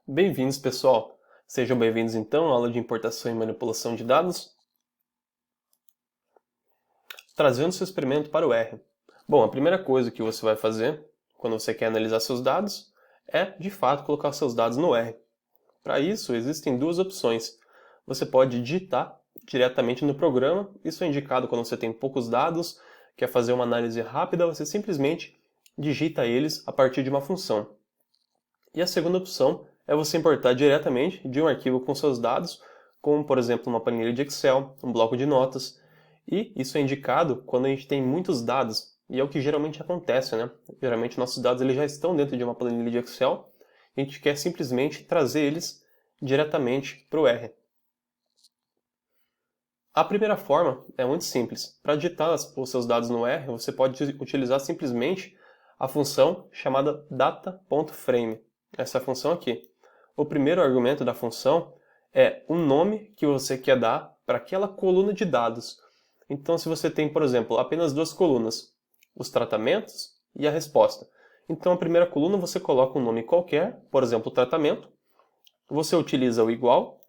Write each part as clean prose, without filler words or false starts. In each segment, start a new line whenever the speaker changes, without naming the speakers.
Bem-vindos, pessoal! Sejam bem-vindos então à aula de importação e manipulação de dados. Trazendo seu experimento para o R. Bom, a primeira coisa que você vai fazer quando você quer analisar seus dados é, de fato, colocar seus dados no R. Para isso, existem duas opções. Você pode digitar diretamente no programa, isso é indicado quando você tem poucos dados, quer fazer uma análise rápida, você simplesmente digita eles a partir de uma função. E a segunda opção é você importar diretamente de um arquivo com seus dados, como por exemplo uma planilha de Excel, um bloco de notas. E isso é indicado quando a gente tem muitos dados, e é o que geralmente acontece, né? Geralmente nossos dados eles já estão dentro de uma planilha de Excel, e a gente quer simplesmente trazer eles diretamente para o R. A primeira forma é muito simples. Para digitar os seus dados no R, você pode utilizar simplesmente a função chamada data.frame. Essa função aqui. O primeiro argumento da função é o nome que você quer dar para aquela coluna de dados. Então, se você tem, por exemplo, apenas duas colunas, os tratamentos e a resposta. Então, a primeira coluna você coloca um nome qualquer, por exemplo, tratamento. Você utiliza o igual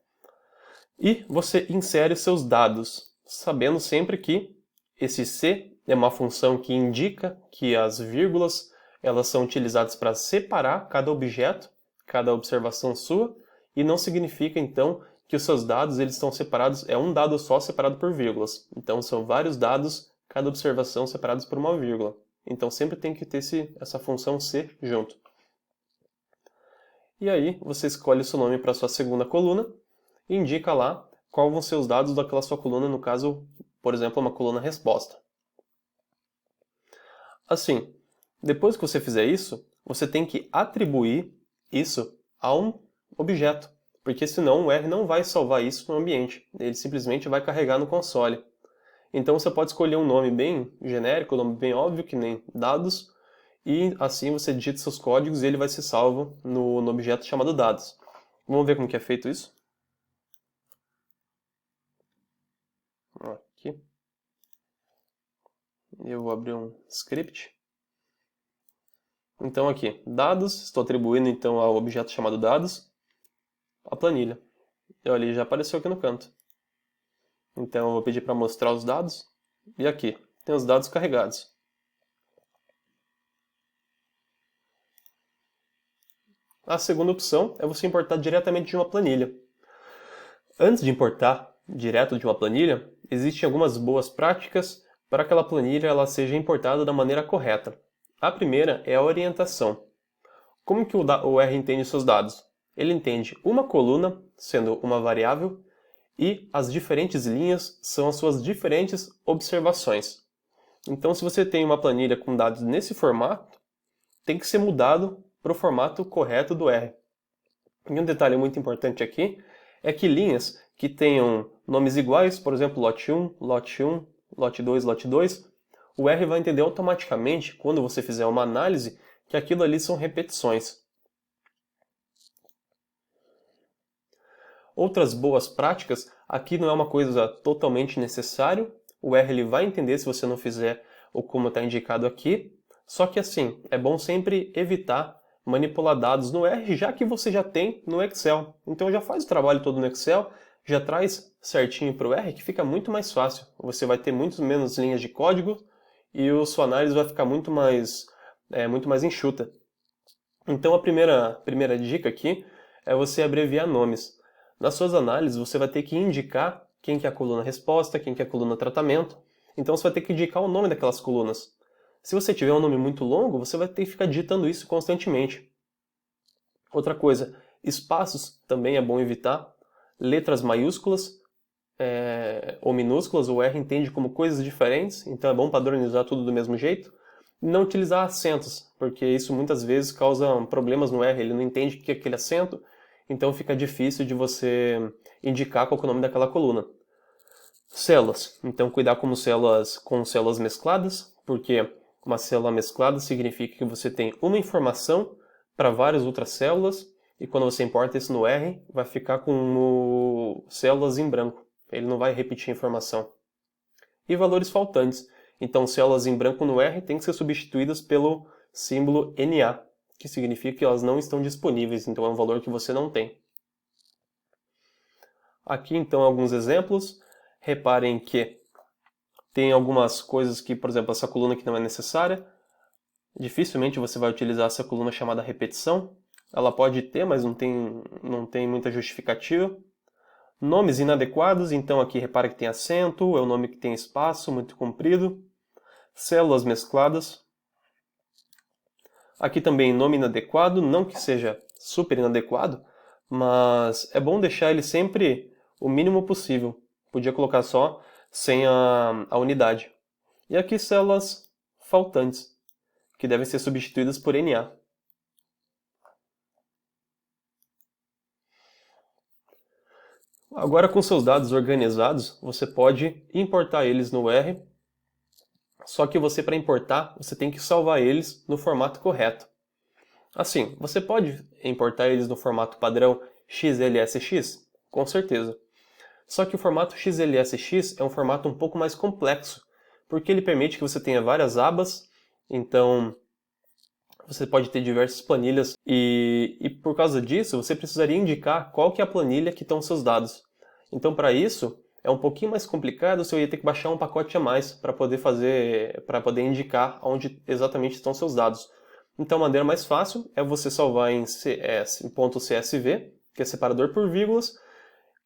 e você insere seus dados, sabendo sempre que esse C é uma função que indica que as vírgulas elas são utilizadas para separar cada objeto, cada observação sua, e não significa então que os seus dados eles estão separados, é um dado só separado por vírgulas. Então são vários dados, cada observação separados por uma vírgula. Então sempre tem que ter essa função C junto. E aí você escolhe o seu nome para a sua segunda coluna e indica lá quais vão ser os dados daquela sua coluna, no caso, por exemplo, uma coluna resposta. Assim, depois que você fizer isso, você tem que atribuir isso a um objeto, porque senão o R não vai salvar isso no ambiente, ele simplesmente vai carregar no console. Então você pode escolher um nome bem genérico, um nome bem óbvio, que nem dados, e assim você digita seus códigos e ele vai ser salvo no objeto chamado dados. Vamos ver como que é feito isso? Aqui. Eu vou abrir um script. Então aqui, dados, estou atribuindo então ao objeto chamado dados, a planilha. E olha, ele já apareceu aqui no canto. Então eu vou pedir para mostrar os dados, e aqui, tem os dados carregados. A segunda opção é você importar diretamente de uma planilha. Antes de importar direto de uma planilha, existem algumas boas práticas para que aquela planilha ela seja importada da maneira correta. A primeira é a orientação. Como que o R entende seus dados? Ele entende uma coluna sendo uma variável e as diferentes linhas são as suas diferentes observações. Então, se você tem uma planilha com dados nesse formato, tem que ser mudado para o formato correto do R. E um detalhe muito importante aqui é que linhas que tenham nomes iguais, por exemplo, lote 1, lote 1, lote 2, lote 2, o R vai entender automaticamente, quando você fizer uma análise, que aquilo ali são repetições. Outras boas práticas, aqui não é uma coisa totalmente necessária, o R ele vai entender se você não fizer o como está indicado aqui, só que assim, é bom sempre evitar manipular dados no R, já que você já tem no Excel. Então já faz o trabalho todo no Excel, já traz certinho para o R, que fica muito mais fácil. Você vai ter muito menos linhas de código e a sua análise vai ficar muito mais enxuta. Então a primeira dica aqui é você abreviar nomes. Nas suas análises você vai ter que indicar quem que é a coluna resposta, quem que é a coluna tratamento. Então você vai ter que indicar o nome daquelas colunas. Se você tiver um nome muito longo, você vai ter que ficar digitando isso constantemente. Outra coisa, espaços também é bom evitar. Letras maiúsculas ou minúsculas, o R entende como coisas diferentes, então é bom padronizar tudo do mesmo jeito. Não utilizar acentos, porque isso muitas vezes causa problemas no R, ele não entende o que é aquele acento, então fica difícil de você indicar qual é o nome daquela coluna. Células, então cuidar com células mescladas, porque uma célula mesclada significa que você tem uma informação para várias outras células, e quando você importa isso no R, vai ficar com células em branco. Ele não vai repetir a informação. E valores faltantes. Então, células em branco no R têm que ser substituídas pelo símbolo NA. que significa que elas não estão disponíveis, então é um valor que você não tem. Aqui então alguns exemplos. Reparem que tem algumas coisas que, por exemplo, essa coluna aqui não é necessária. Dificilmente você vai utilizar essa coluna chamada repetição. Ela pode ter, mas não tem muita justificativa. Nomes inadequados, então aqui repara que tem acento, é um nome que tem espaço, muito comprido. Células mescladas. Aqui também nome inadequado, não que seja super inadequado, mas é bom deixar ele sempre o mínimo possível. Podia colocar só sem a unidade. E aqui células faltantes, que devem ser substituídas por NA. Agora com seus dados organizados, você pode importar eles no R, só que você para importar, você tem que salvar eles no formato correto. Assim, você pode importar eles no formato padrão XLSX? Com certeza. Só que o formato XLSX é um formato um pouco mais complexo, porque ele permite que você tenha várias abas, então você pode ter diversas planilhas e por causa disso você precisaria indicar qual que é a planilha que estão seus dados. Então para isso é um pouquinho mais complicado, você ia ter que baixar um pacote a mais para poder indicar onde exatamente estão seus dados. Então a maneira mais fácil é você salvar em .csv, que é separador por vírgulas,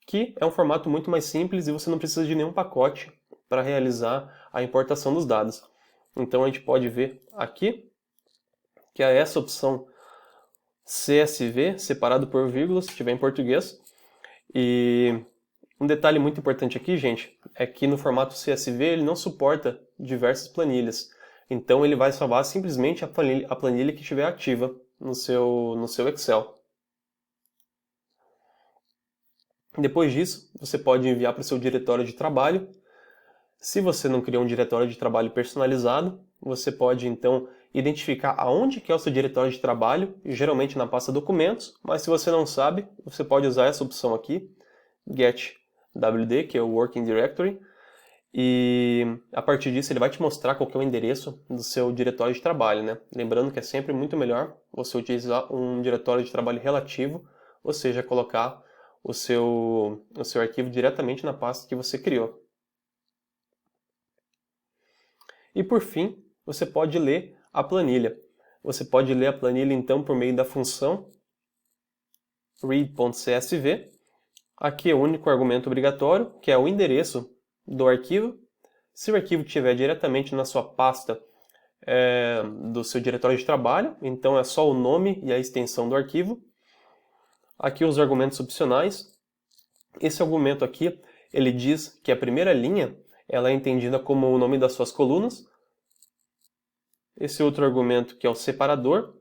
que é um formato muito mais simples e você não precisa de nenhum pacote para realizar a importação dos dados. Então a gente pode ver aqui que é essa opção CSV, separado por vírgulas, se tiver em português. E um detalhe muito importante aqui, gente, é que no formato CSV ele não suporta diversas planilhas. Então ele vai salvar simplesmente a planilha que estiver ativa no seu Excel. Depois disso, você pode enviar para o seu diretório de trabalho. Se você não criou um diretório de trabalho personalizado, você pode então identificar aonde que é o seu diretório de trabalho, geralmente na pasta documentos, mas se você não sabe, você pode usar essa opção aqui, get WD, que é o Working Directory, e a partir disso ele vai te mostrar qual que é o endereço do seu diretório de trabalho, né? Lembrando que é sempre muito melhor você utilizar um diretório de trabalho relativo, ou seja, colocar o seu arquivo diretamente na pasta que você criou. E por fim, você pode ler a planilha. Você pode ler a planilha então por meio da função read.csv. Aqui é o único argumento obrigatório, que é o endereço do arquivo. Se o arquivo estiver diretamente na sua pasta do seu diretório de trabalho, então é só o nome e a extensão do arquivo. Aqui os argumentos opcionais. Esse argumento aqui, ele diz que a primeira linha ela é entendida como o nome das suas colunas. Esse outro argumento que é o separador.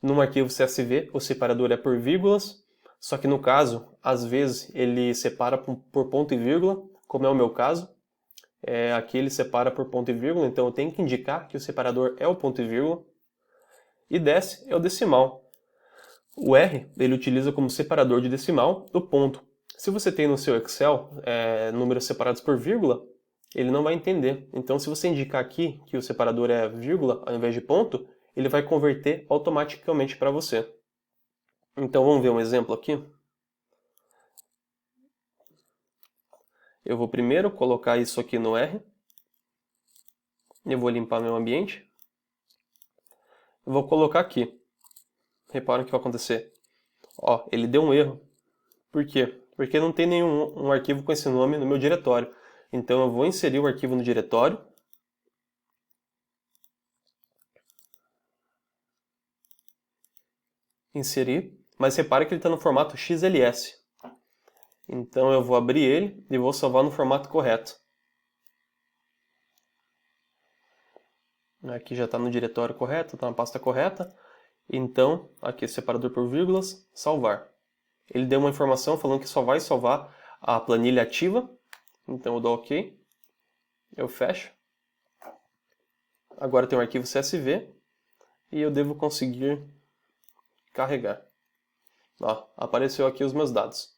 Num arquivo CSV, o separador é por vírgulas, só que no caso, às vezes ele separa por ponto e vírgula, como é o meu caso. Aqui ele separa por ponto e vírgula, então eu tenho que indicar que o separador é o ponto e vírgula. E dec é o decimal. O R ele utiliza como separador de decimal do ponto. Se você tem no seu Excel números separados por vírgula, ele não vai entender. Então, se você indicar aqui que o separador é vírgula ao invés de ponto, ele vai converter automaticamente para você. Então, vamos ver um exemplo aqui. Eu vou primeiro colocar isso aqui no R. Eu vou limpar meu ambiente. Eu vou colocar aqui. Reparem o que vai acontecer. Ó, ele deu um erro. Por quê? Porque não tem nenhum arquivo com esse nome no meu diretório. Então eu vou inserir o arquivo no diretório. Inserir. Mas repare que ele está no formato XLS. Então eu vou abrir ele e vou salvar no formato correto. Aqui já está no diretório correto, está na pasta correta. Então, aqui separador por vírgulas, salvar. Ele deu uma informação falando que só vai salvar a planilha ativa. Então eu dou OK. Eu fecho. Agora tem um arquivo CSV e eu devo conseguir carregar. Ó, apareceu aqui os meus dados.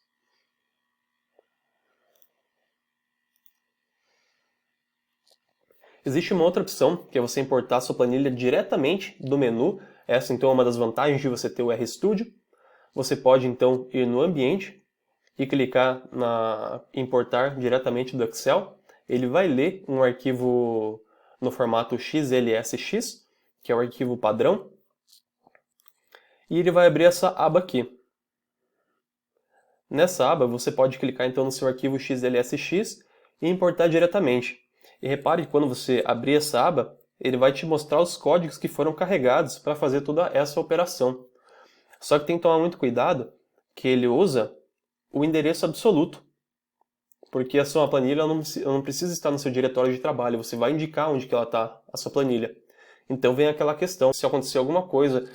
Existe uma outra opção, que é você importar sua planilha diretamente do menu Essa então é uma das vantagens de você ter o RStudio. Você pode então ir no ambiente e clicar na importar diretamente do Excel. Ele vai ler um arquivo no formato XLSX, que é o arquivo padrão, e ele vai abrir essa aba aqui. Nessa aba você pode clicar então no seu arquivo XLSX e importar diretamente. E repare que quando você abrir essa aba, ele vai te mostrar os códigos que foram carregados para fazer toda essa operação. Só que tem que tomar muito cuidado que ele usa o endereço absoluto, porque a sua planilha ela não precisa estar no seu diretório de trabalho, você vai indicar onde que ela está, a sua planilha. Então vem aquela questão, se acontecer alguma coisa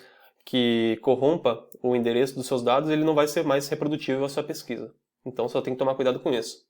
que corrompa o endereço dos seus dados, ele não vai ser mais reprodutível a sua pesquisa. Então só tem que tomar cuidado com isso.